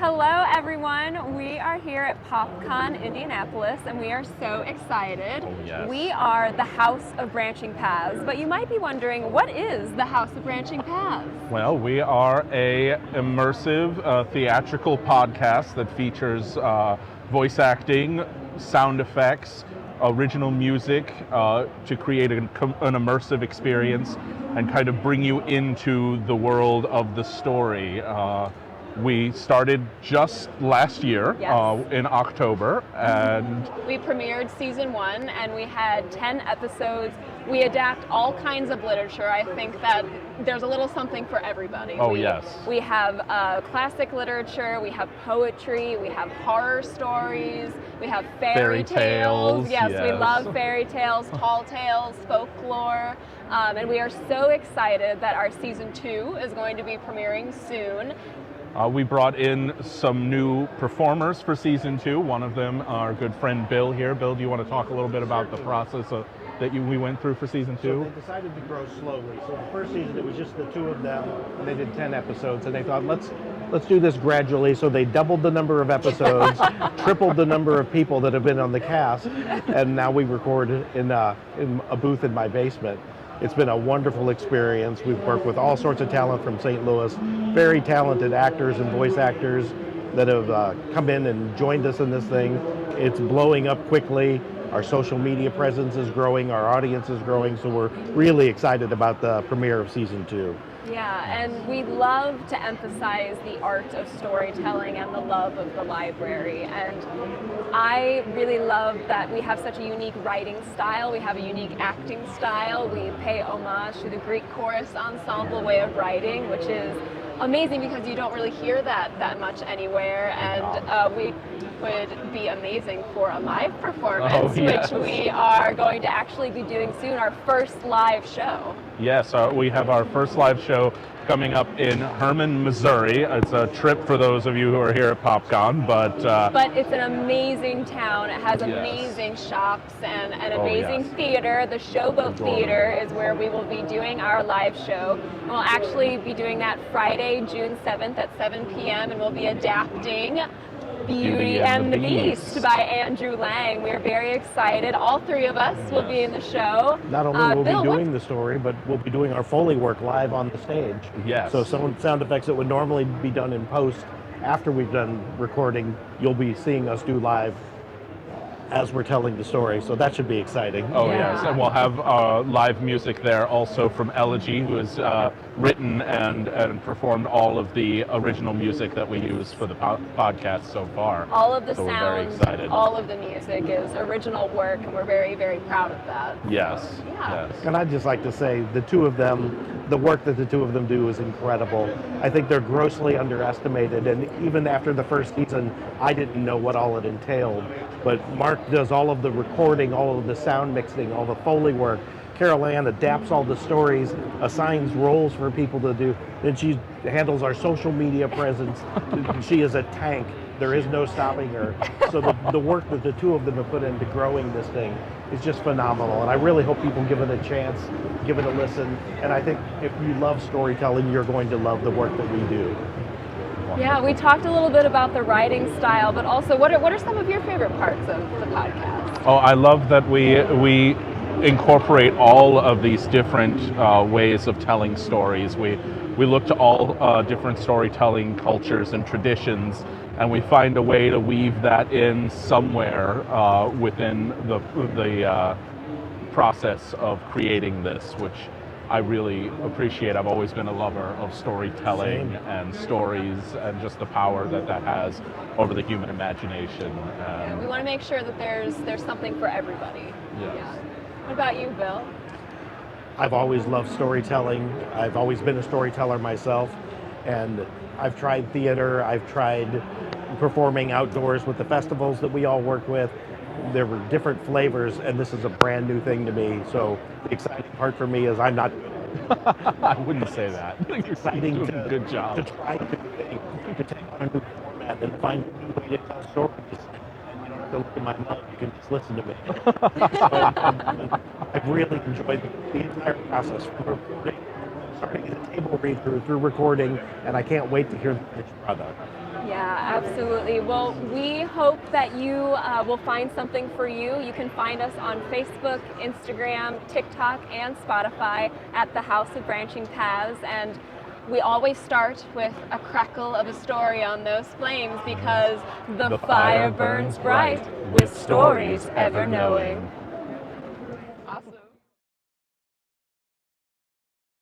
Hello everyone, we are here at Popcon, Indianapolis, and we are so excited. Oh, yes. We are the House of Branching Paths, but you might be wondering, what is the House of Branching Paths? Well, we are a immersive theatrical podcast that features voice acting, sound effects, original music to create an immersive experience and kind of bring you into the world of the story. We started just last year, Yes. in October, and We premiered season 1 and we had 10 episodes. We adapt all kinds of literature. I think that there's a little something for everybody. Oh, yes. We have classic literature, we have poetry, we have horror stories, we have fairy tales. Yes, we yes. love fairy tales, tall tales, folklore. And we are so excited that our season 2 is going to be premiering soon. We brought in some new performers for season 2. One of them, our good friend Bill here. Bill, do you want to talk a little bit about the process that we went through for season 2? So they decided to grow slowly. So the first season, it was just the two of them, and they did 10 episodes, and they thought, let's do this gradually. So they doubled the number of episodes, tripled the number of people that have been on the cast, and now we record in a booth in my basement. It's been a wonderful experience. We've worked with all sorts of talent from St. Louis, very talented actors and voice actors that have come in and joined us in this thing. It's blowing up quickly. Our social media presence is growing, our audience is growing, so we're really excited about the premiere of season 2. Yeah, and we love to emphasize the art of storytelling and the love of the library. And I really love that we have such a unique writing style. We have a unique acting style. We pay homage to the Greek chorus ensemble way of writing, which is amazing because you don't really hear that much anywhere. And we would be amazing for a live performance, yes. which we are going to actually be doing soon, our first live show. Yes, we have our first live show coming up in Herman, Missouri. It's a trip for those of you who are here at Popcon, but it's an amazing town. It has Yes. amazing shops and an Oh, amazing yes. theater. The Showboat Adorable. Theater is where we will be doing our live show. And we'll actually be doing that Friday, June 7th at 7 p.m. and we'll be adapting Beauty and the Beast by Andrew Lang. We're very excited. All three of us will be in the show. Not only will Bill, we be doing the story, but we'll be doing our Foley work live on the stage. Yes. So some sound effects that would normally be done in post after we've done recording, you'll be seeing us do live as we're telling the story. So that should be exciting. oh Yeah. yes, and we'll have live music there also from Elegy, who has written and performed all of the original music that we use for the podcast so far. all of the So we're very sounds, excited. all of the music is original work, and we're very, very proud of that. Yes, Yeah. yes. And I'd just like to say the two of them, the work that the two of them do is incredible. I think they're grossly underestimated, and even after the first season, I didn't know what all it entailed. But Mark does all of the recording, all of the sound mixing, all the Foley work. Carol Ann adapts all the stories, assigns roles for people to do, and she handles our social media presence. She is a tank. There is no stopping her. So the work that the two of them have put into growing this thing is just phenomenal. And I really hope people give it a chance, give it a listen. And I think if you love storytelling, you're going to love the work that we do. Yeah, we talked a little bit about the writing style, but also what are some of your favorite parts of the podcast? Oh, I love that we incorporate all of these different ways of telling stories. We look to all different storytelling cultures and traditions, and we find a way to weave that in somewhere within the process of creating this, which I really appreciate. I've always been a lover of storytelling Same. and stories and just the power that has over the human imagination. Yeah, we want to make sure that there's something for everybody. Yes. Yeah. What about you, Bill? I've always loved storytelling. I've always been a storyteller myself, and I've tried theater. I've tried performing outdoors with the festivals that we all work with. There were different flavors, and this is a brand new thing to me. So the exciting part for me is I'm not I wouldn't say that. exciting You're doing a good job. to try new things, to take on a new format and find a new way to tell stories. And you don't have to look at my mug, you can just listen to me. So, I've really enjoyed the entire process from recording, starting at the table read through recording, and I can't wait to hear the finished product. Yeah, absolutely. Well, we hope that you will find something for you. You can find us on Facebook, Instagram, TikTok, and Spotify at the House of Branching Paths. And we always start with a crackle of a story on those flames because the fire burns bright with stories ever knowing.